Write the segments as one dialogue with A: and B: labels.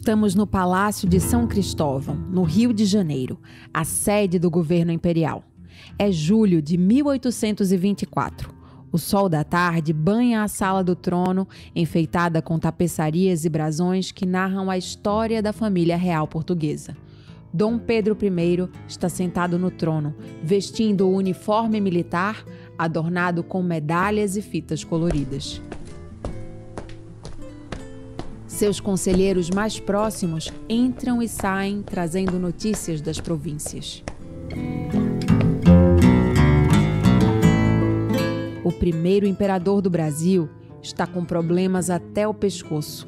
A: Estamos no Palácio de São Cristóvão, no Rio de Janeiro, a sede do governo imperial. É julho de 1824. O sol da tarde banha a sala do trono, enfeitada com tapeçarias e brasões que narram a história da família real portuguesa. Dom Pedro I está sentado no trono, vestindo o uniforme militar, adornado com medalhas e fitas coloridas. Seus conselheiros mais próximos entram e saem, trazendo notícias das províncias. O primeiro imperador do Brasil está com problemas até o pescoço.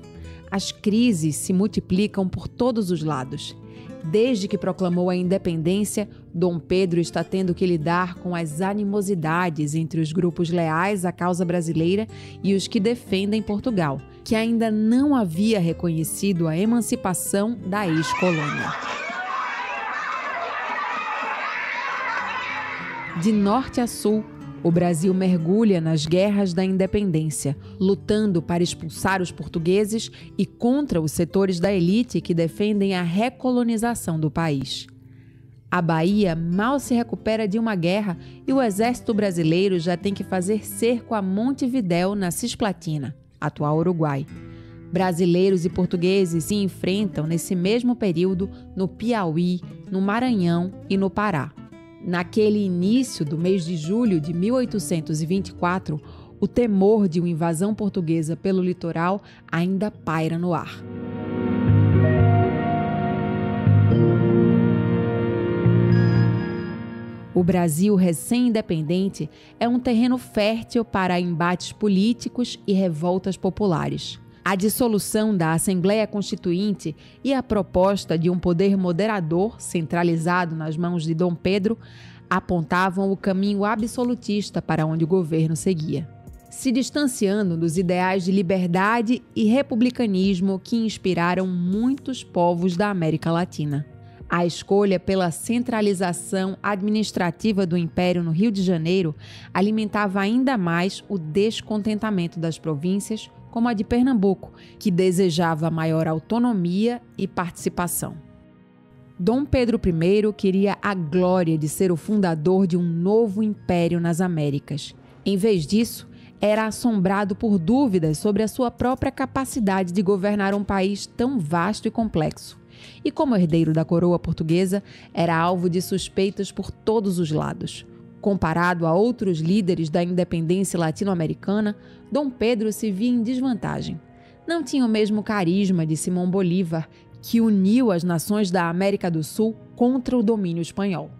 A: As crises se multiplicam por todos os lados. Desde que proclamou a independência, Dom Pedro está tendo que lidar com as animosidades entre os grupos leais à causa brasileira e os que defendem Portugal, que ainda não havia reconhecido a emancipação da ex-colônia. De norte a sul, o Brasil mergulha nas guerras da independência, lutando para expulsar os portugueses e contra os setores da elite que defendem a recolonização do país. A Bahia mal se recupera de uma guerra e o exército brasileiro já tem que fazer cerco a Montevidéu, na Cisplatina, atual Uruguai. Brasileiros e portugueses se enfrentam nesse mesmo período no Piauí, no Maranhão e no Pará. Naquele início do mês de julho de 1824, o temor de uma invasão portuguesa pelo litoral ainda paira no ar. O Brasil recém-independente é um terreno fértil para embates políticos e revoltas populares. A dissolução da Assembleia Constituinte e a proposta de um poder moderador centralizado nas mãos de Dom Pedro apontavam o caminho absolutista para onde o governo seguia, se distanciando dos ideais de liberdade e republicanismo que inspiraram muitos povos da América Latina. A escolha pela centralização administrativa do Império no Rio de Janeiro alimentava ainda mais o descontentamento das províncias, como a de Pernambuco, que desejava maior autonomia e participação. Dom Pedro I queria a glória de ser o fundador de um novo império nas Américas. Em vez disso, era assombrado por dúvidas sobre a sua própria capacidade de governar um país tão vasto e complexo. E como herdeiro da coroa portuguesa, era alvo de suspeitas por todos os lados. Comparado a outros líderes da independência latino-americana, Dom Pedro se via em desvantagem. Não tinha o mesmo carisma de Simão Bolívar, que uniu as nações da América do Sul contra o domínio espanhol.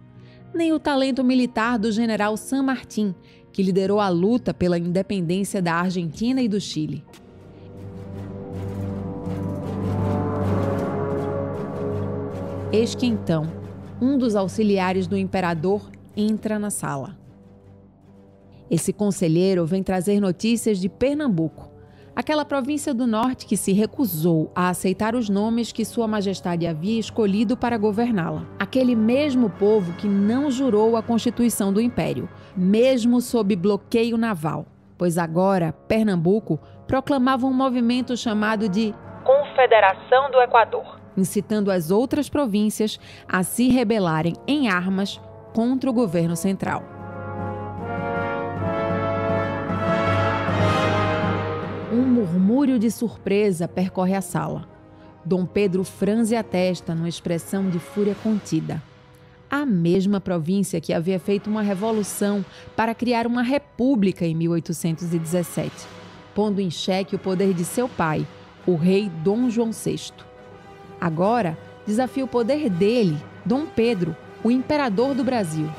A: Nem o talento militar do general San Martín, que liderou a luta pela independência da Argentina e do Chile. Eis que então, um dos auxiliares do imperador entra na sala. Esse conselheiro vem trazer notícias de Pernambuco, aquela província do norte que se recusou a aceitar os nomes que Sua Majestade havia escolhido para governá-la. Aquele mesmo povo que não jurou a Constituição do Império, mesmo sob bloqueio naval, pois agora Pernambuco proclamava um movimento chamado de Confederação do Equador, incitando as outras províncias a se rebelarem em armas contra o governo central. Um murmúrio de surpresa percorre a sala. Dom Pedro franze a testa numa expressão de fúria contida. A mesma província que havia feito uma revolução para criar uma república em 1817, pondo em xeque o poder de seu pai, o rei Dom João VI. Agora, desafia o poder dele, Dom Pedro, o imperador do Brasil.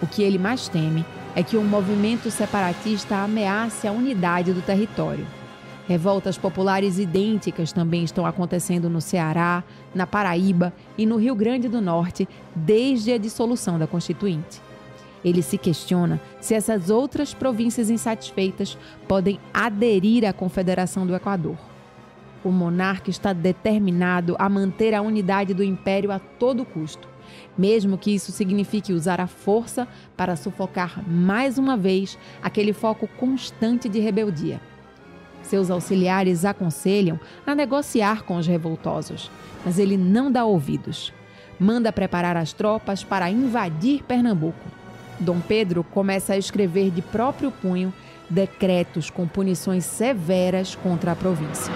A: O que ele mais teme é que um movimento separatista ameace a unidade do território. Revoltas populares idênticas também estão acontecendo no Ceará, na Paraíba e no Rio Grande do Norte desde a dissolução da Constituinte. Ele se questiona se essas outras províncias insatisfeitas podem aderir à Confederação do Equador. O monarca está determinado a manter a unidade do império a todo custo, mesmo que isso signifique usar a força para sufocar mais uma vez aquele foco constante de rebeldia. Seus auxiliares aconselham a negociar com os revoltosos, mas ele não dá ouvidos. Manda preparar as tropas para invadir Pernambuco. Dom Pedro começa a escrever de próprio punho decretos com punições severas contra a província.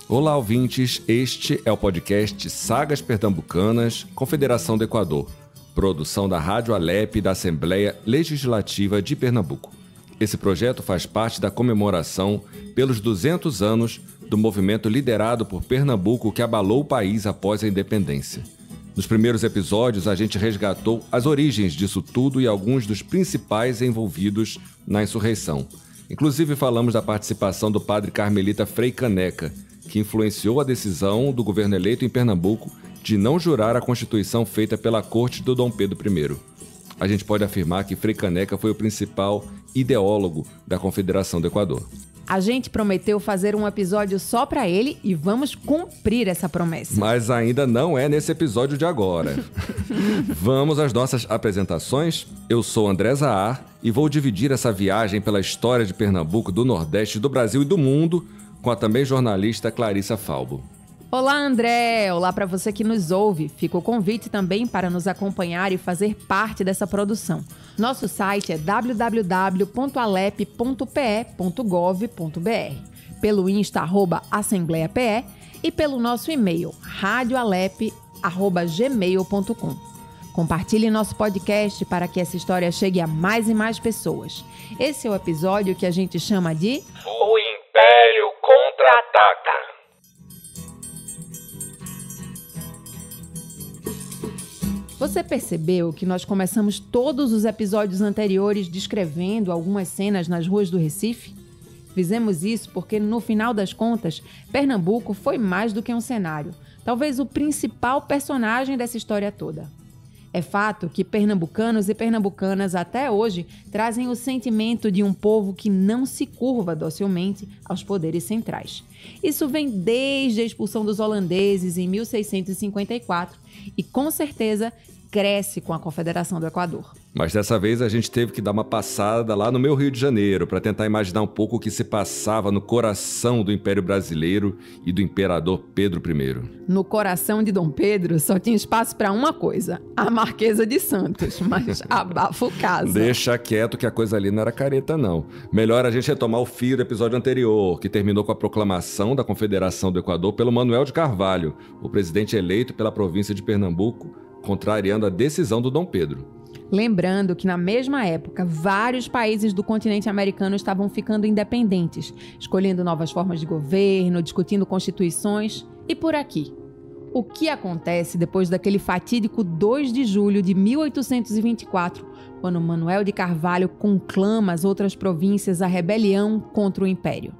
B: Olá, ouvintes. Este é o podcast Sagas Pernambucanas, Confederação do Equador, produção da Rádio Alep da Assembleia Legislativa de Pernambuco. Esse projeto faz parte da comemoração pelos 200 anos do movimento liderado por Pernambuco que abalou o país após a independência. Nos primeiros episódios, a gente resgatou as origens disso tudo e alguns dos principais envolvidos na insurreição. Inclusive, falamos da participação do padre carmelita Frei Caneca, que influenciou a decisão do governo eleito em Pernambuco de não jurar a Constituição feita pela corte do Dom Pedro I. A gente pode afirmar que Frei Caneca foi o principal ideólogo da Confederação do Equador.
A: A gente prometeu fazer um episódio só para ele e vamos cumprir essa promessa.
B: Mas ainda não é nesse episódio de agora. Vamos às nossas apresentações? Eu sou André Zahar e vou dividir essa viagem pela história de Pernambuco, do Nordeste, do Brasil e do mundo com a também jornalista Clarissa Falbo.
A: Olá, André! Olá para você que nos ouve. Fica o convite também para nos acompanhar e fazer parte dessa produção. Nosso site é www.alep.pe.gov.br, pelo Insta @assembleiape e pelo nosso e-mail radioalep@gmail.com. Compartilhe nosso podcast para que essa história chegue a mais e mais pessoas. Esse é o episódio que a gente chama de
B: O Império Contra-Ataca.
A: Você percebeu que nós começamos todos os episódios anteriores descrevendo algumas cenas nas ruas do Recife? Fizemos isso porque, no final das contas, Pernambuco foi mais do que um cenário, talvez o principal personagem dessa história toda. É fato que pernambucanos e pernambucanas até hoje trazem o sentimento de um povo que não se curva docilmente aos poderes centrais. Isso vem desde a expulsão dos holandeses em 1654 e, com certeza, cresce com a Confederação do Equador.
B: Mas dessa vez a gente teve que dar uma passada lá no meu Rio de Janeiro para tentar imaginar um pouco o que se passava no coração do Império Brasileiro e do Imperador Pedro I.
A: No coração de Dom Pedro só tinha espaço para uma coisa, a Marquesa de Santos, mas abafa o caso.
B: Deixa quieto que a coisa ali não era careta, não. Melhor a gente retomar o fio do episódio anterior, que terminou com a proclamação da Confederação do Equador pelo Manuel de Carvalho, o presidente eleito pela província de Pernambuco, contrariando a decisão do Dom Pedro.
A: Lembrando que, na mesma época, vários países do continente americano estavam ficando independentes, escolhendo novas formas de governo, discutindo constituições e por aqui. O que acontece depois daquele fatídico 2 de julho de 1824, quando Manuel de Carvalho conclama as outras províncias à rebelião contra o Império?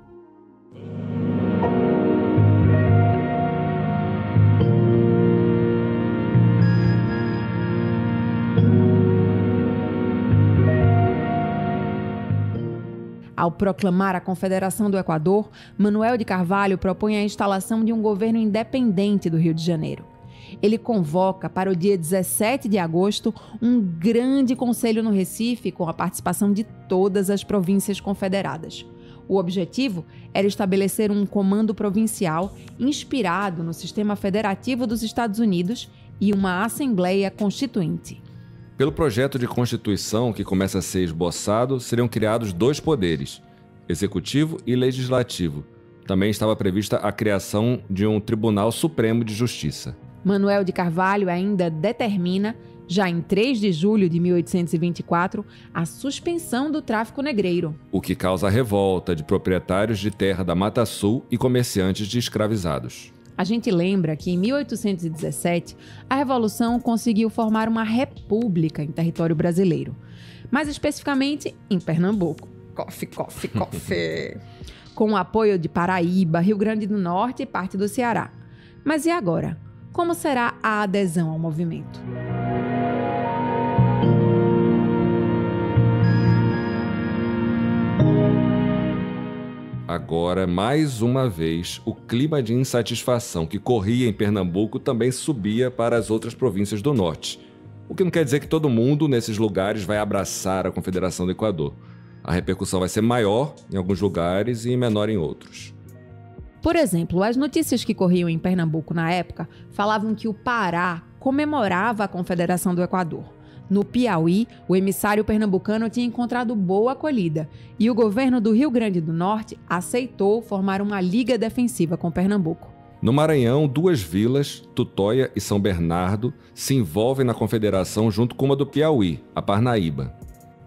A: Ao proclamar a Confederação do Equador, Manuel de Carvalho propõe a instalação de um governo independente do Rio de Janeiro. Ele convoca para o dia 17 de agosto um grande conselho no Recife com a participação de todas as províncias confederadas. O objetivo era estabelecer um comando provincial inspirado no sistema federativo dos Estados Unidos e uma Assembleia Constituinte.
B: Pelo projeto de Constituição que começa a ser esboçado, seriam criados 2 poderes, executivo e legislativo. Também estava prevista a criação de um Tribunal Supremo de Justiça.
A: Manuel de Carvalho ainda determina, já em 3 de julho de 1824, a suspensão do tráfico negreiro.
B: O que causa a revolta de proprietários de terra da Mata Sul e comerciantes de escravizados.
A: A gente lembra que em 1817, a Revolução conseguiu formar uma república em território brasileiro. Mais especificamente, em Pernambuco. Coffee, coffee, coffee. Com o apoio de Paraíba, Rio Grande do Norte e parte do Ceará. Mas e agora? Como será a adesão ao movimento?
B: Agora agora, mais uma vez, o clima de insatisfação que corria em Pernambuco também subia para as outras províncias do norte. O que não quer dizer que todo mundo nesses lugares vai abraçar a Confederação do Equador. A repercussão vai ser maior em alguns lugares e menor em outros.
A: Por exemplo, as notícias que corriam em Pernambuco na época falavam que o Pará comemorava a Confederação do Equador. No Piauí, o emissário pernambucano tinha encontrado boa acolhida e o governo do Rio Grande do Norte aceitou formar uma liga defensiva com Pernambuco.
B: No Maranhão, 2 vilas, Tutóia e São Bernardo, se envolvem na confederação junto com uma do Piauí, a Parnaíba.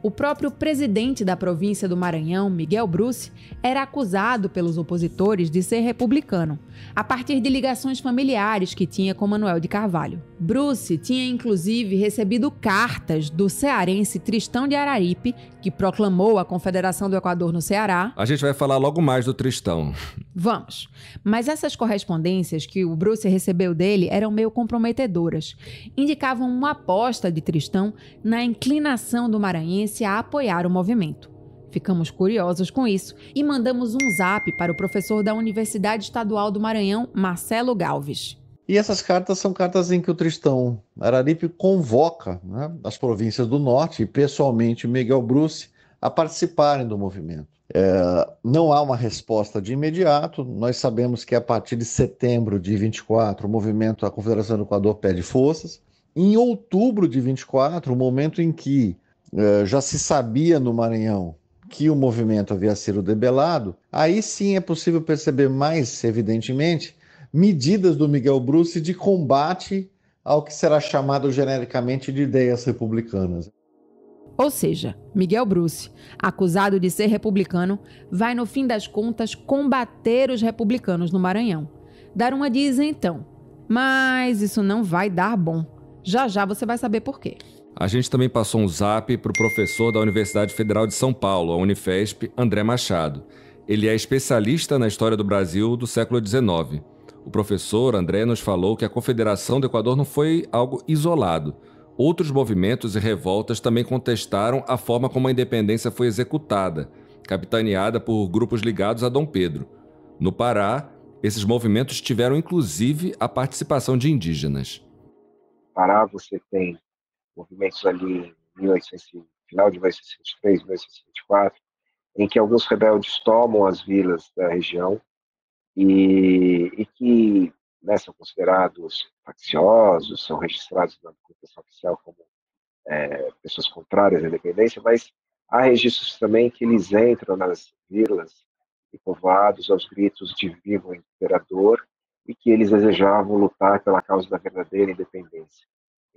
A: O próprio presidente da província do Maranhão, Miguel Bruce, era acusado pelos opositores de ser republicano, a partir de ligações familiares que tinha com Manuel de Carvalho. Bruce tinha inclusive recebido cartas do cearense Tristão de Araripe, que proclamou a Confederação do Equador no Ceará.
B: A gente vai falar logo mais do Tristão.
A: Vamos. Mas essas correspondências que o Bruce recebeu dele eram meio comprometedoras. Indicavam uma aposta de Tristão na inclinação do maranhense a apoiar o movimento. Ficamos curiosos com isso e mandamos um zap para o professor da Universidade Estadual do Maranhão, Marcelo Galves.
C: E essas cartas são cartas em que o Tristão Araripe convoca, as províncias do norte e pessoalmente Miguel Bruce a participarem do movimento. Não há uma resposta de imediato. Nós sabemos que a partir de setembro de 24 o movimento da Confederação do Equador perde forças. Em outubro de 24, o momento em que já se sabia no Maranhão que o movimento havia sido debelado, aí sim é possível perceber mais evidentemente medidas do Miguel Bruce de combate ao que será chamado genericamente de ideias republicanas.
A: Ou seja, Miguel Bruce, acusado de ser republicano, vai no fim das contas combater os republicanos no Maranhão. Dar uma de isentão. Mas isso não vai dar bom. Já já você vai saber por quê.
B: A gente também passou um zap para o professor da Universidade Federal de São Paulo, a Unifesp, André Machado. Ele é especialista na história do Brasil do século XIX. O professor André nos falou que a Confederação do Equador não foi algo isolado. Outros movimentos e revoltas também contestaram a forma como a independência foi executada, capitaneada por grupos ligados a Dom Pedro. No Pará, esses movimentos tiveram inclusive a participação de indígenas.
D: No Pará você tem movimentos ali em final de 1823, 1824, em que alguns rebeldes tomam as vilas da região e que são considerados facciosos, são registrados na documentação oficial como pessoas contrárias à independência, mas há registros também que eles entram nas vilas e povoados aos gritos de viva o imperador e que eles desejavam lutar pela causa da verdadeira independência.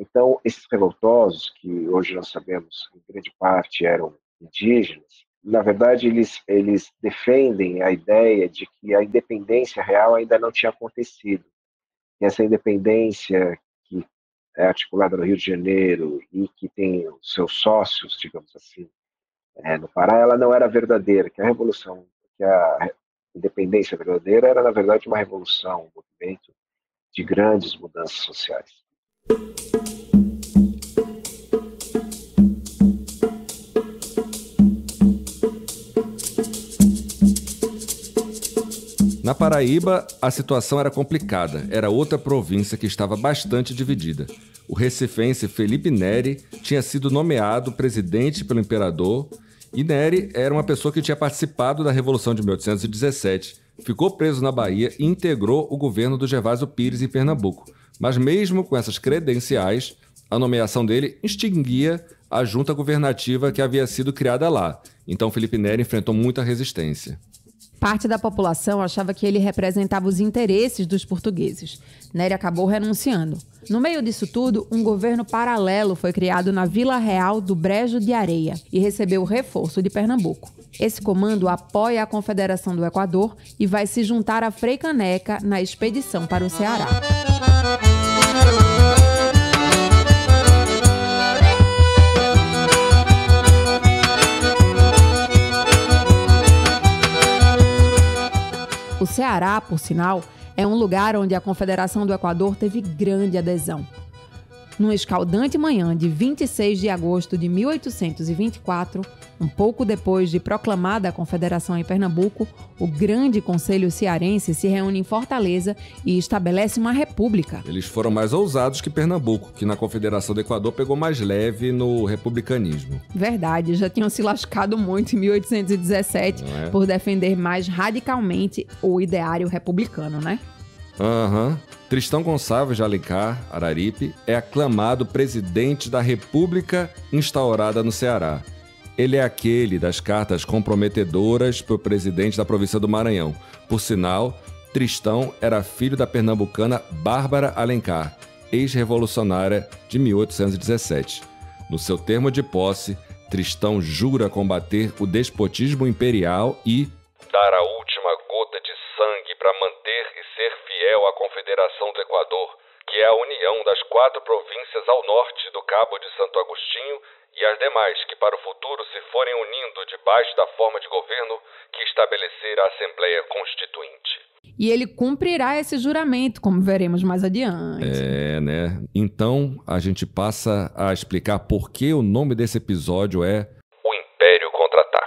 D: Então, esses revoltosos, que hoje nós sabemos em grande parte eram indígenas, na verdade eles defendem a ideia de que a independência real ainda não tinha acontecido. E essa independência que é articulada no Rio de Janeiro e que tem os seus sócios, digamos assim, no Pará, ela não era verdadeira, que a independência verdadeira era, na verdade, uma revolução, um movimento de grandes mudanças sociais.
B: Na Paraíba, a situação era complicada. Era outra província que estava bastante dividida. O recifense Felipe Neri tinha sido nomeado presidente pelo imperador e Neri era uma pessoa que tinha participado da Revolução de 1817, ficou preso na Bahia e integrou o governo do Gervásio Pires em Pernambuco. Mas mesmo com essas credenciais, a nomeação dele extinguia a junta governativa que havia sido criada lá. Então Felipe Neri enfrentou muita resistência.
A: Parte da população achava que ele representava os interesses dos portugueses. Neri acabou renunciando. No meio disso tudo, um governo paralelo foi criado na Vila Real do Brejo de Areia e recebeu reforço de Pernambuco. Esse comando apoia a Confederação do Equador e vai se juntar a Frei Caneca na expedição para o Ceará. O Ceará, por sinal, é um lugar onde a Confederação do Equador teve grande adesão. Numa escaldante manhã de 26 de agosto de 1824, um pouco depois de proclamada a Confederação em Pernambuco, o Grande Conselho Cearense se reúne em Fortaleza e estabelece uma república.
B: Eles foram mais ousados que Pernambuco, que na Confederação do Equador pegou mais leve no republicanismo.
A: Verdade, já tinham se lascado muito em 1817 por defender mais radicalmente o ideário republicano, né?
B: Tristão Gonçalves de Alencar, Araripe, é aclamado presidente da República instaurada no Ceará. Ele é aquele das cartas comprometedoras para o presidente da província do Maranhão. Por sinal, Tristão era filho da pernambucana Bárbara Alencar, ex-revolucionária de 1817. No seu termo de posse, Tristão jura combater o despotismo imperial e dar a última gota de sangue para manter e ser fiel à Confederação do Equador, que é a união das 4 províncias ao norte do Cabo de Santo Agostinho e as demais que para o futuro se forem unindo debaixo da forma de governo que estabelecer a Assembleia Constituinte.
A: E ele cumprirá esse juramento, como veremos mais adiante.
B: Né? Então, a gente passa a explicar por que o nome desse episódio é O Império Contra-Ataca.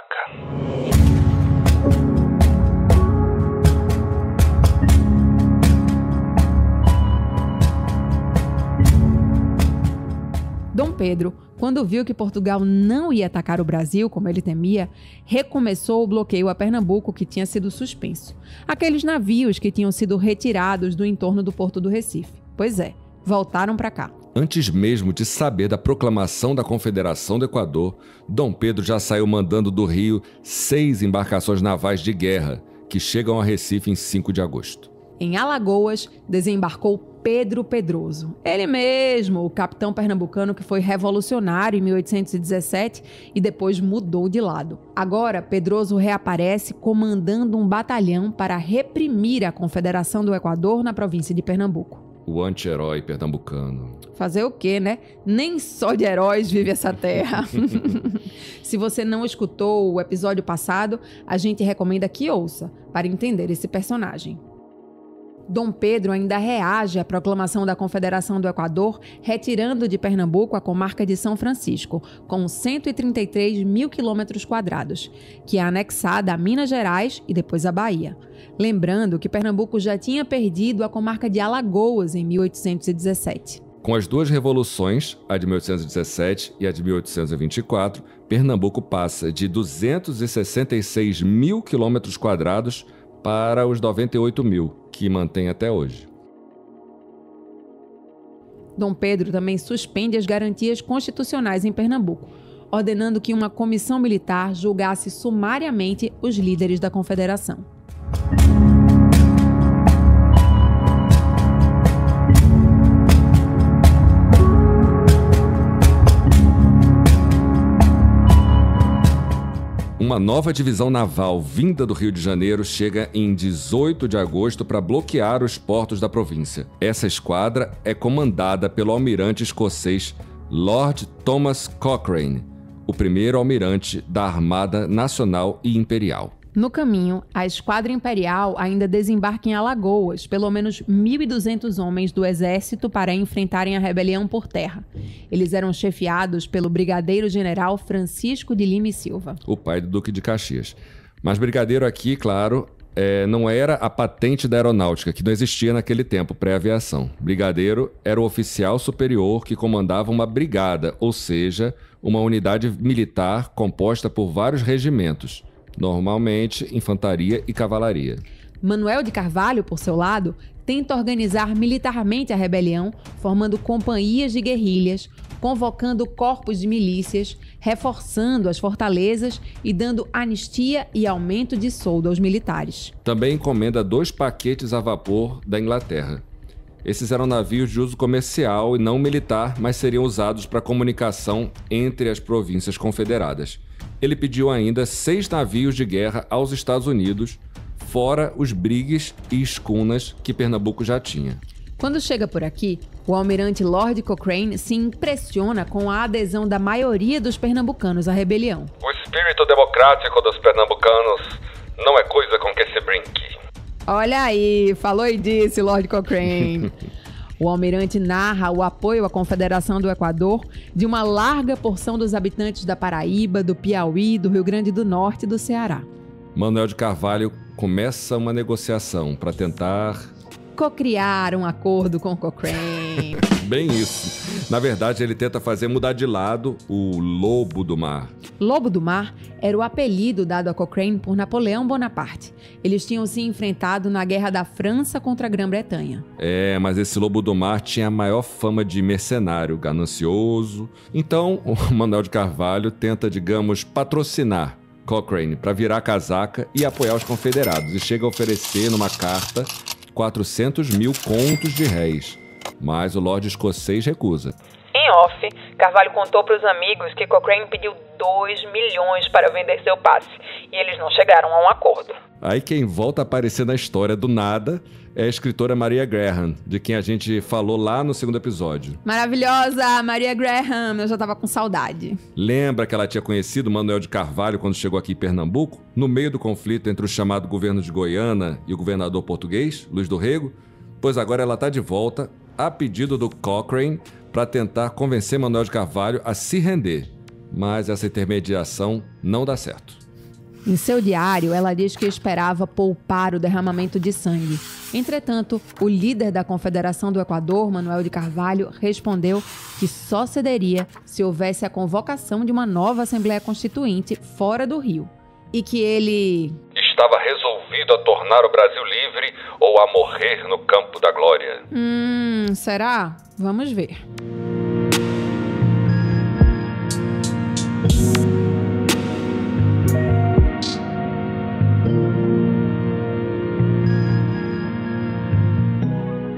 A: Dom Pedro, quando viu que Portugal não ia atacar o Brasil, como ele temia, recomeçou o bloqueio a Pernambuco, que tinha sido suspenso. Aqueles navios que tinham sido retirados do entorno do Porto do Recife. Pois é, voltaram para cá.
B: Antes mesmo de saber da proclamação da Confederação do Equador, Dom Pedro já saiu mandando do Rio 6 embarcações navais de guerra, que chegam a Recife em 5 de agosto.
A: Em Alagoas, desembarcou Pedro Pedroso. Ele mesmo, o capitão pernambucano que foi revolucionário em 1817 e depois mudou de lado. Agora, Pedroso reaparece comandando um batalhão para reprimir a Confederação do Equador na província de Pernambuco.
B: O anti-herói pernambucano.
A: Fazer o quê, né? Nem só de heróis vive essa terra. Se você não escutou o episódio passado, a gente recomenda que ouça para entender esse personagem. Dom Pedro ainda reage à proclamação da Confederação do Equador, retirando de Pernambuco a comarca de São Francisco, com 133 mil quilômetros quadrados, que é anexada a Minas Gerais e depois a Bahia. Lembrando que Pernambuco já tinha perdido a comarca de Alagoas em 1817.
B: Com as duas revoluções, a de 1817 e a de 1824, Pernambuco passa de 266 mil quilômetros quadrados para os 98 mil, que mantém até hoje.
A: Dom Pedro também suspende as garantias constitucionais em Pernambuco, ordenando que uma comissão militar julgasse sumariamente os líderes da Confederação.
B: Uma nova divisão naval vinda do Rio de Janeiro chega em 18 de agosto para bloquear os portos da província. Essa esquadra é comandada pelo almirante escocês Lord Thomas Cochrane, o primeiro almirante da Armada Nacional e Imperial.
A: No caminho, a Esquadra Imperial ainda desembarca em Alagoas, pelo menos 1.200 homens do exército para enfrentarem a rebelião por terra. Eles eram chefiados pelo brigadeiro-general Francisco de Lima e Silva,
B: o pai do Duque de Caxias. Mas brigadeiro aqui, claro, não era a patente da aeronáutica, que não existia naquele tempo, pré-aviação. Brigadeiro era o oficial superior que comandava uma brigada, ou seja, uma unidade militar composta por vários regimentos. Normalmente, infantaria e cavalaria.
A: Manuel de Carvalho, por seu lado, tenta organizar militarmente a rebelião, formando companhias de guerrilhas, convocando corpos de milícias, reforçando as fortalezas e dando anistia e aumento de soldo aos militares.
B: Também encomenda 2 paquetes a vapor da Inglaterra. Esses eram navios de uso comercial e não militar, mas seriam usados para comunicação entre as províncias confederadas. Ele pediu ainda 6 navios de guerra aos Estados Unidos, fora os brigues e escunas que Pernambuco já tinha.
A: Quando chega por aqui, o almirante Lord Cochrane se impressiona com a adesão da maioria dos pernambucanos à rebelião.
B: O espírito democrático dos pernambucanos não é coisa com que se brinque.
A: Olha aí, falou e disse Lord Cochrane. O almirante narra o apoio à Confederação do Equador de uma larga porção dos habitantes da Paraíba, do Piauí, do Rio Grande do Norte e do Ceará.
B: Manuel de Carvalho começa uma negociação para tentar
A: cocriar um acordo com Cochrane.
B: Bem isso. Na verdade, ele tenta fazer mudar de lado o Lobo do Mar.
A: Lobo do Mar era o apelido dado a Cochrane por Napoleão Bonaparte. Eles tinham se enfrentado na Guerra da França contra a Grã-Bretanha.
B: Mas esse Lobo do Mar tinha a maior fama de mercenário, ganancioso. Então, o Manuel de Carvalho tenta, digamos, patrocinar Cochrane para virar casaca e apoiar os confederados. E chega a oferecer numa carta 400 mil contos de réis. Mas o Lorde escocês recusa.
E: Em off, Carvalho contou para os amigos que Cochrane pediu 2 milhões para vender seu passe e eles não chegaram a um acordo.
B: Aí quem volta a aparecer na história do nada é a escritora Maria Graham, de quem a gente falou lá no segundo episódio.
A: Maravilhosa, Maria Graham, eu já tava com saudade.
B: Lembra que ela tinha conhecido Manuel de Carvalho quando chegou aqui em Pernambuco? No meio do conflito entre o chamado governo de Goiânia e o governador português, Luís do Rego? Pois agora ela está de volta, a pedido do Cochrane, para tentar convencer Manuel de Carvalho a se render. Mas essa intermediação não dá certo.
A: Em seu diário, ela diz que esperava poupar o derramamento de sangue. Entretanto, o líder da Confederação do Equador, Manuel de Carvalho, respondeu que só cederia se houvesse a convocação de uma nova Assembleia Constituinte fora do Rio. E que ele
B: estava resolvido a tornar o Brasil livre ou a morrer no campo da glória.
A: Será? Vamos ver.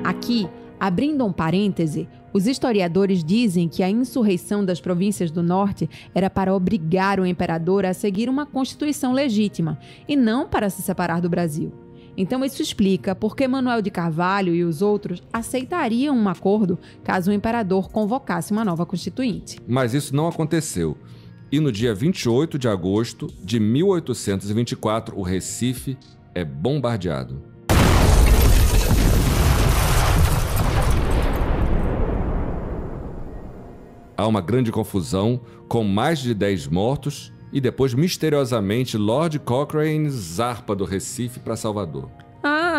A: Aqui, abrindo um parêntese, os historiadores dizem que a insurreição das províncias do norte era para obrigar o imperador a seguir uma constituição legítima e não para se separar do Brasil. Então isso explica por que Manuel de Carvalho e os outros aceitariam um acordo caso o imperador convocasse uma nova constituinte.
B: Mas isso não aconteceu. E no dia 28 de agosto de 1824, o Recife é bombardeado. Há uma grande confusão, com mais de 10 mortos, e depois, misteriosamente, Lord Cochrane zarpa do Recife para Salvador.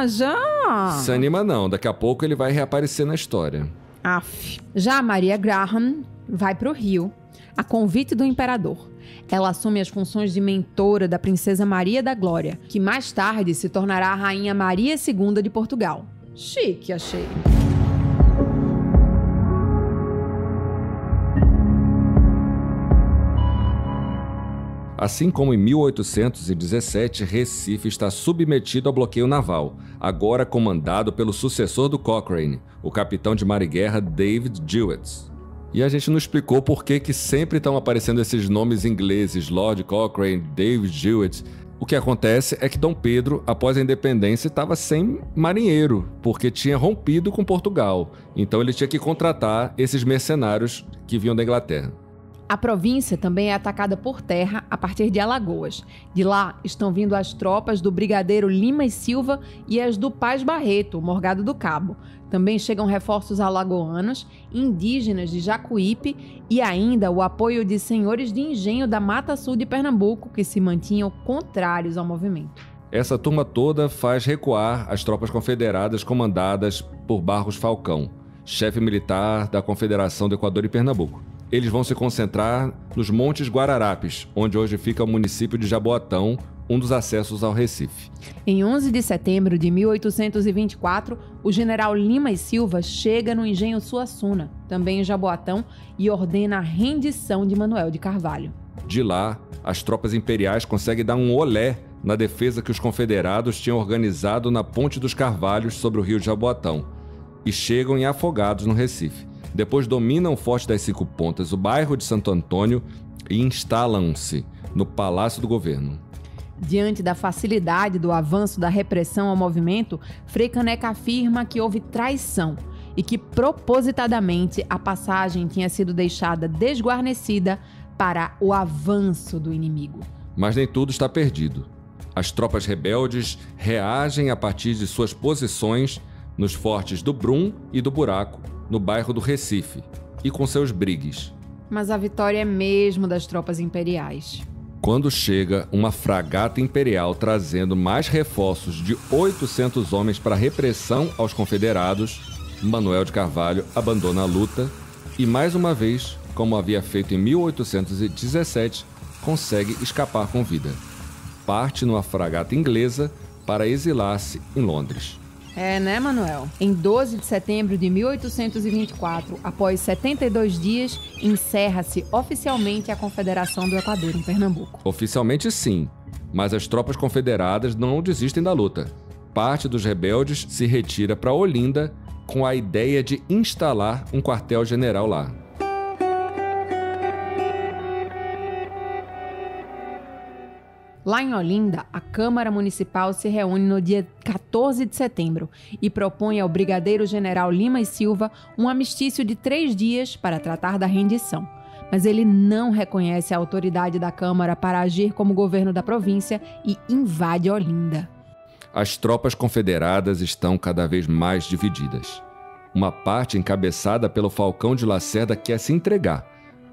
A: Já?
B: Se anima não, daqui a pouco ele vai reaparecer na história.
A: Já Maria Graham vai para o Rio, a convite do imperador. Ela assume as funções de mentora da princesa Maria da Glória, que mais tarde se tornará a rainha Maria II de Portugal. Chique, achei.
B: Assim como em 1817, Recife está submetido ao bloqueio naval, agora comandado pelo sucessor do Cochrane, o capitão de mar e guerra David Jewett. E a gente não explicou por que sempre estão aparecendo esses nomes ingleses, Lord Cochrane, David Jewett. O que acontece é que Dom Pedro, após a independência, estava sem marinheiro, porque tinha rompido com Portugal. Então ele tinha que contratar esses mercenários que vinham da Inglaterra.
A: A província também é atacada por terra a partir de Alagoas. De lá estão vindo as tropas do brigadeiro Lima e Silva e as do Paz Barreto, Morgado do Cabo. Também chegam reforços alagoanos, indígenas de Jacuípe e ainda o apoio de senhores de engenho da Mata Sul de Pernambuco, que se mantinham contrários ao movimento.
B: Essa turma toda faz recuar as tropas confederadas comandadas por Barros Falcão, chefe militar da Confederação do Equador e Pernambuco. Eles vão se concentrar nos Montes Guararapes, onde hoje fica o município de Jaboatão, um dos acessos ao Recife.
A: Em 11 de setembro de 1824, o general Lima e Silva chega no engenho Suassuna, também em Jaboatão, e ordena a rendição de Manuel de Carvalho.
B: De lá, as tropas imperiais conseguem dar um olé na defesa que os confederados tinham organizado na Ponte dos Carvalhos sobre o rio Jaboatão e chegam em Afogados, no Recife. Depois dominam o Forte das Cinco Pontas, o bairro de Santo Antônio, e instalam-se no Palácio do Governo.
A: Diante da facilidade do avanço da repressão ao movimento, Frei Caneca afirma que houve traição e que propositadamente a passagem tinha sido deixada desguarnecida para o avanço do inimigo.
B: Mas nem tudo está perdido. As tropas rebeldes reagem a partir de suas posições, nos fortes do Brum e do Buraco, no bairro do Recife, e com seus brigues.
A: Mas a vitória é mesmo das tropas imperiais.
B: Quando chega uma fragata imperial trazendo mais reforços de 800 homens para repressão aos confederados, Manuel de Carvalho abandona a luta e, mais uma vez, como havia feito em 1817, consegue escapar com vida. Parte numa fragata inglesa para exilar-se em Londres.
A: É, né, Manuel? Em 12 de setembro de 1824, após 72 dias, encerra-se oficialmente a Confederação do Equador em Pernambuco.
B: Oficialmente sim, mas as tropas confederadas não desistem da luta. Parte dos rebeldes se retira para Olinda com a ideia de instalar um quartel-general lá.
A: Lá em Olinda, a Câmara Municipal se reúne no dia 14 de setembro e propõe ao brigadeiro-general Lima e Silva um amistício de 3 dias para tratar da rendição. Mas ele não reconhece a autoridade da Câmara para agir como governo da província e invade Olinda.
B: As tropas confederadas estão cada vez mais divididas. Uma parte, encabeçada pelo Falcão de Lacerda, quer se entregar.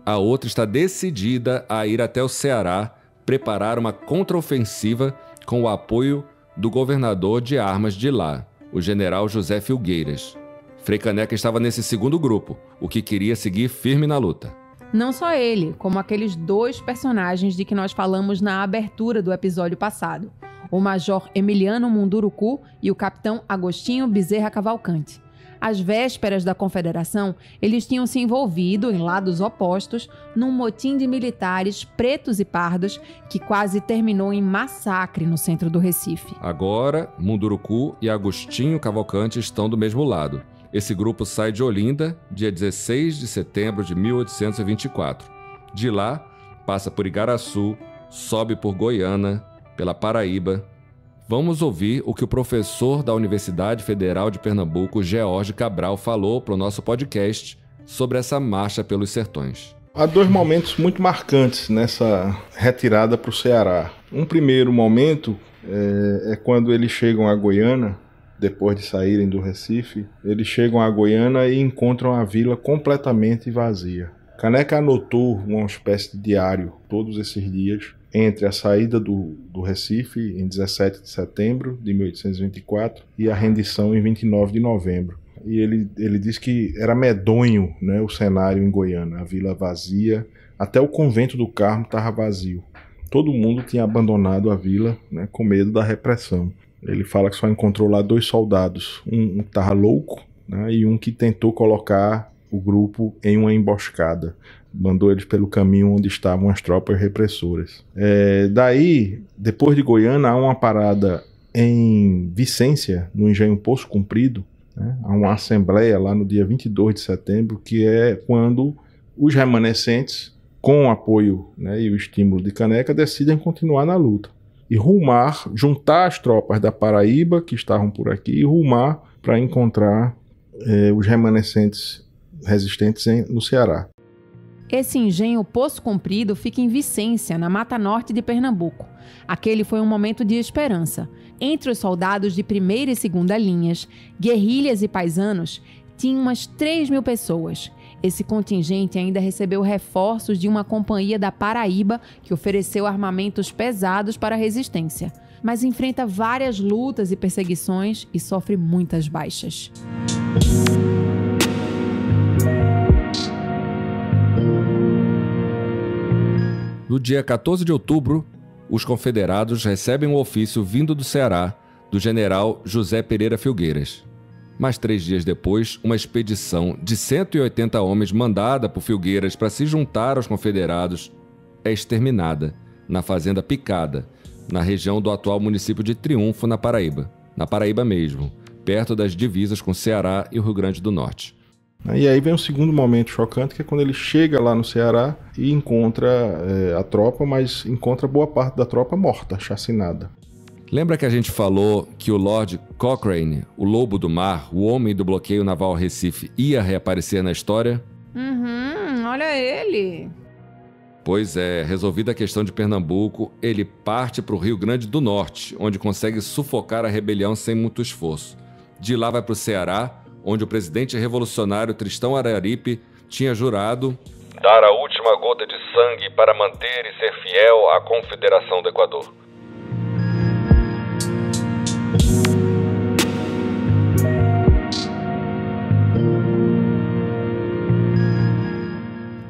B: A outra está decidida a ir até o Ceará preparar uma contraofensiva com o apoio do governador de armas de lá, o general José Filgueiras. Frei Caneca estava nesse segundo grupo, o que queria seguir firme na luta.
A: Não só ele, como aqueles 2 personagens de que nós falamos na abertura do episódio passado, o Major Emiliano Munduruku e o Capitão Agostinho Bezerra Cavalcante. Às vésperas da Confederação, eles tinham se envolvido, em lados opostos, num motim de militares pretos e pardos que quase terminou em massacre no centro do Recife.
B: Agora, Munduruku e Agostinho Cavalcante estão do mesmo lado. Esse grupo sai de Olinda, dia 16 de setembro de 1824. De lá, passa por Igaraçu, sobe por Goiânia, pela Paraíba. Vamos ouvir o que o professor da Universidade Federal de Pernambuco, George Cabral, falou para o nosso podcast sobre essa marcha pelos sertões.
F: Há 2 momentos muito marcantes nessa retirada para o Ceará. Um primeiro momento é quando eles chegam a Goiânia, depois de saírem do Recife. Eles chegam a Goiânia e encontram a vila completamente vazia. Caneca anotou uma espécie de diário todos esses dias, entre a saída do Recife, em 17 de setembro de 1824, e a rendição em 29 de novembro. E ele diz que era medonho, né, o cenário em Goiânia, a vila vazia, até o convento do Carmo estava vazio. Todo mundo tinha abandonado a vila, né, com medo da repressão. Ele fala que só encontrou lá 2 soldados, um que estava louco, né, e um que tentou colocar o grupo em uma emboscada. Mandou eles pelo caminho onde estavam as tropas repressoras. Daí, depois de Goiânia, há uma parada em Vicência, no Engenho Poço Comprido, né? Há uma assembleia lá no dia 22 de setembro, que é quando os remanescentes, com o apoio, né, e o estímulo de Caneca, decidem continuar na luta. E rumar, juntar as tropas da Paraíba, que estavam por aqui, e rumar para encontrar os remanescentes resistentes no Ceará.
A: Esse engenho Poço Comprido fica em Vicência, na Mata Norte de Pernambuco. Aquele foi um momento de esperança. Entre os soldados de primeira e segunda linhas, guerrilhas e paisanos, tinha umas 3.000 pessoas. Esse contingente ainda recebeu reforços de uma companhia da Paraíba que ofereceu armamentos pesados para a resistência, mas enfrenta várias lutas e perseguições e sofre muitas baixas.
B: No dia 14 de outubro, os confederados recebem um ofício vindo do Ceará, do general José Pereira Filgueiras. Mas 3 dias depois, uma expedição de 180 homens mandada por Filgueiras para se juntar aos confederados é exterminada na Fazenda Picada, na região do atual município de Triunfo, na Paraíba mesmo, perto das divisas com o Ceará e o Rio Grande do Norte.
F: E aí vem um segundo momento chocante, que é quando ele chega lá no Ceará e encontra a tropa, mas encontra boa parte da tropa morta, chacinada.
B: Lembra que a gente falou que o Lord Cochrane, o lobo do mar, o homem do bloqueio naval ao Recife, ia reaparecer na história?
A: Olha ele!
B: Pois é, resolvida a questão de Pernambuco, ele parte para o Rio Grande do Norte, onde consegue sufocar a rebelião sem muito esforço. De lá vai para o Ceará, onde o presidente revolucionário Tristão Araripe tinha jurado dar a última gota de sangue para manter e ser fiel à Confederação do Equador.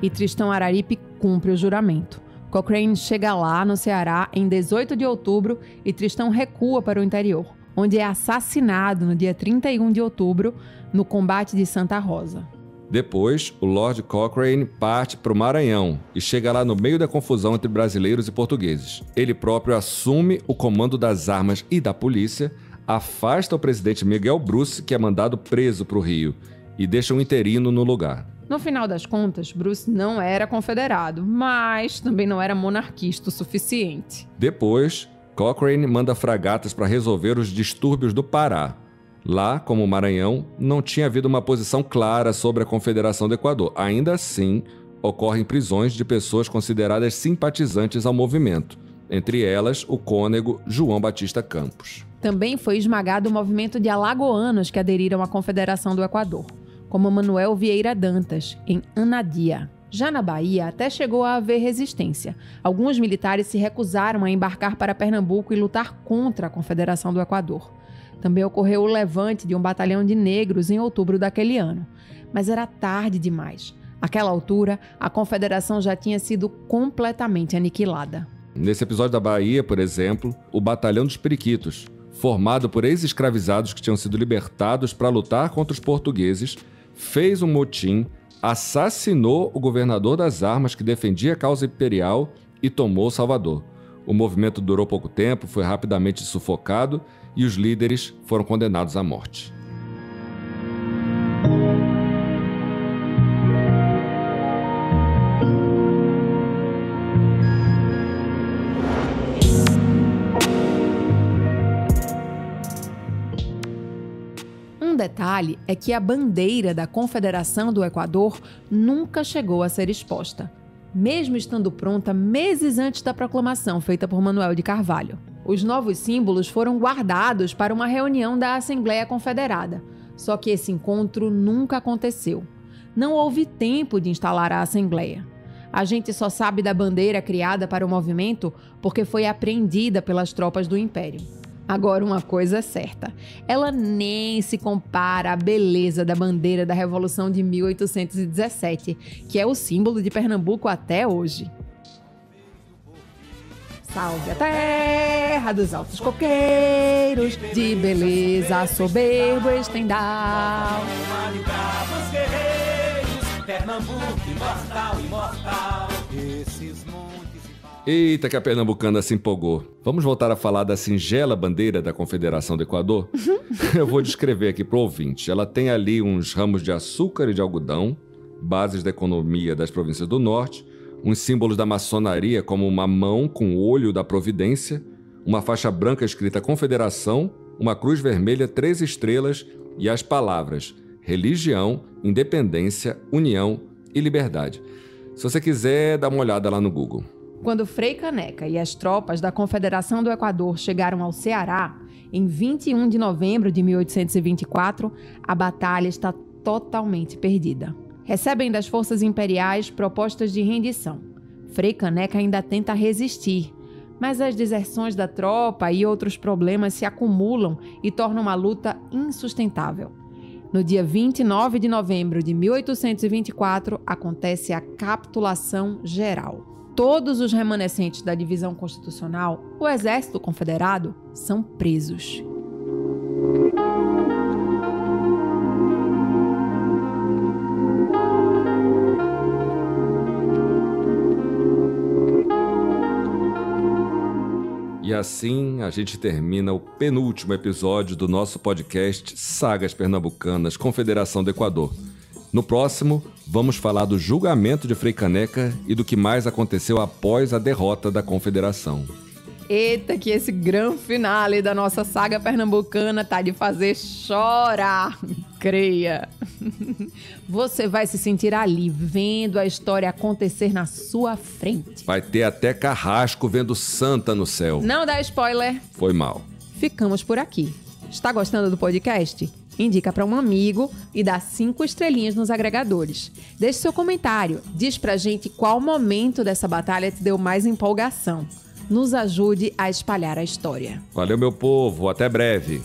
A: E Tristão Araripe cumpre o juramento. Cochrane chega lá no Ceará em 18 de outubro e Tristão recua para o interior, onde é assassinado no dia 31 de outubro no combate de Santa Rosa.
B: Depois, o Lord Cochrane parte para o Maranhão e chega lá no meio da confusão entre brasileiros e portugueses. Ele próprio assume o comando das armas e da polícia, afasta o presidente Miguel Bruce, que é mandado preso para o Rio, e deixa um interino no lugar.
A: No final das contas, Bruce não era confederado, mas também não era monarquista o suficiente.
B: Depois, Cochrane manda fragatas para resolver os distúrbios do Pará. Lá, como o Maranhão, não tinha havido uma posição clara sobre a Confederação do Equador. Ainda assim, ocorrem prisões de pessoas consideradas simpatizantes ao movimento, entre elas o cônego João Batista Campos.
A: Também foi esmagado o movimento de alagoanos que aderiram à Confederação do Equador, como Manuel Vieira Dantas, em Anadia. Já na Bahia, até chegou a haver resistência. Alguns militares se recusaram a embarcar para Pernambuco e lutar contra a Confederação do Equador. Também ocorreu o levante de um batalhão de negros em outubro daquele ano. Mas era tarde demais. Àquela altura, a Confederação já tinha sido completamente aniquilada.
B: Nesse episódio da Bahia, por exemplo, o Batalhão dos Periquitos, formado por ex-escravizados que tinham sido libertados para lutar contra os portugueses, fez um motim, assassinou o governador das armas que defendia a causa imperial e tomou Salvador. O movimento durou pouco tempo, foi rapidamente sufocado e os líderes foram condenados à morte.
A: Um detalhe é que a bandeira da Confederação do Equador nunca chegou a ser exposta, mesmo estando pronta meses antes da proclamação feita por Manuel de Carvalho. Os novos símbolos foram guardados para uma reunião da Assembleia Confederada, só que esse encontro nunca aconteceu. Não houve tempo de instalar a Assembleia. A gente só sabe da bandeira criada para o movimento porque foi apreendida pelas tropas do Império. Agora, uma coisa é certa, ela nem se compara à beleza da bandeira da Revolução de 1817, que é o símbolo de Pernambuco até hoje. Salve a terra dos altos coqueiros, de beleza soberbo estendal.
B: Eita, que a pernambucana se empolgou. Vamos voltar a falar da singela bandeira da Confederação do Equador? Eu vou descrever aqui para o ouvinte. Ela tem ali uns ramos de açúcar e de algodão, bases da economia das províncias do norte, uns símbolos da maçonaria como uma mão com o olho da providência, uma faixa branca escrita Confederação, uma cruz vermelha, 3 estrelas e as palavras religião, independência, união e liberdade. Se você quiser, dá uma olhada lá no Google.
A: Quando Frei Caneca e as tropas da Confederação do Equador chegaram ao Ceará, em 21 de novembro de 1824, a batalha está totalmente perdida. Recebem das forças imperiais propostas de rendição. Frei Caneca ainda tenta resistir, mas as deserções da tropa e outros problemas se acumulam e tornam a luta insustentável. No dia 29 de novembro de 1824, acontece a capitulação geral. Todos os remanescentes da divisão constitucional, o exército confederado, são presos.
B: E assim a gente termina o penúltimo episódio do nosso podcast Sagas Pernambucanas, Confederação do Equador. No próximo, vamos falar do julgamento de Frei Caneca e do que mais aconteceu após a derrota da Confederação.
A: Eita, que esse grande finale da nossa saga pernambucana tá de fazer chorar, creia. Você vai se sentir ali, vendo a história acontecer na sua frente.
B: Vai ter até carrasco vendo Santa no céu.
A: Não dá spoiler.
B: Foi mal.
A: Ficamos por aqui. Está gostando do podcast? indica para um amigo e dá 5 estrelinhas nos agregadores. Deixe seu comentário, diz pra gente qual momento dessa batalha te deu mais empolgação. Nos ajude a espalhar a história.
B: Valeu, meu povo. Até breve.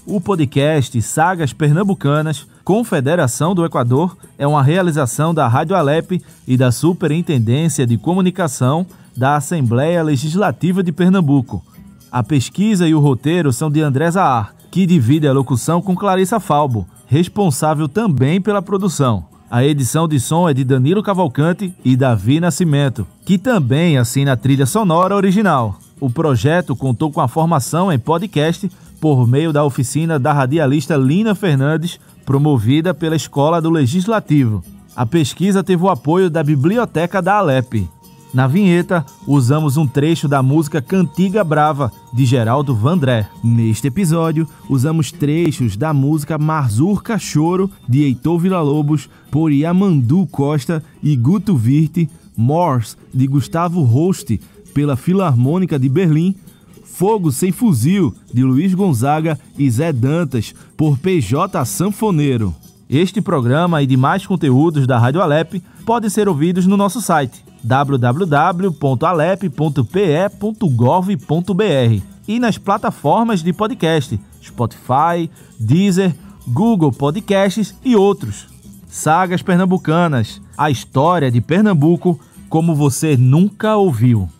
G: O podcast Sagas Pernambucanas, Confederação do Equador, é uma realização da Rádio Alep e da Superintendência de Comunicação da Assembleia Legislativa de Pernambuco. A pesquisa e o roteiro são de André Zahar, que divide a locução com Clarissa Falbo, responsável também pela produção. A edição de som é de Danilo Cavalcante e Davi Nascimento, que também assina a trilha sonora original. O projeto contou com a formação em podcast por meio da oficina da radialista Lina Fernandes, promovida pela Escola do Legislativo. A pesquisa teve o apoio da Biblioteca da Alep. Na vinheta, usamos um trecho da música Cantiga Brava, de Geraldo Vandré. Neste episódio, usamos trechos da música Mazurca Choro, de Heitor Villa-Lobos, por Yamandu Costa e Guto Virte, Morse, de Gustavo Rost, pela Filarmônica de Berlim, Fogo Sem Fuzil, de Luiz Gonzaga e Zé Dantas, por PJ Sanfoneiro. Este programa e demais conteúdos da Rádio Alep podem ser ouvidos no nosso site www.alep.pe.gov.br e nas plataformas de podcast Spotify, Deezer, Google Podcasts e outros. Sagas Pernambucanas, a história de Pernambuco como você nunca ouviu.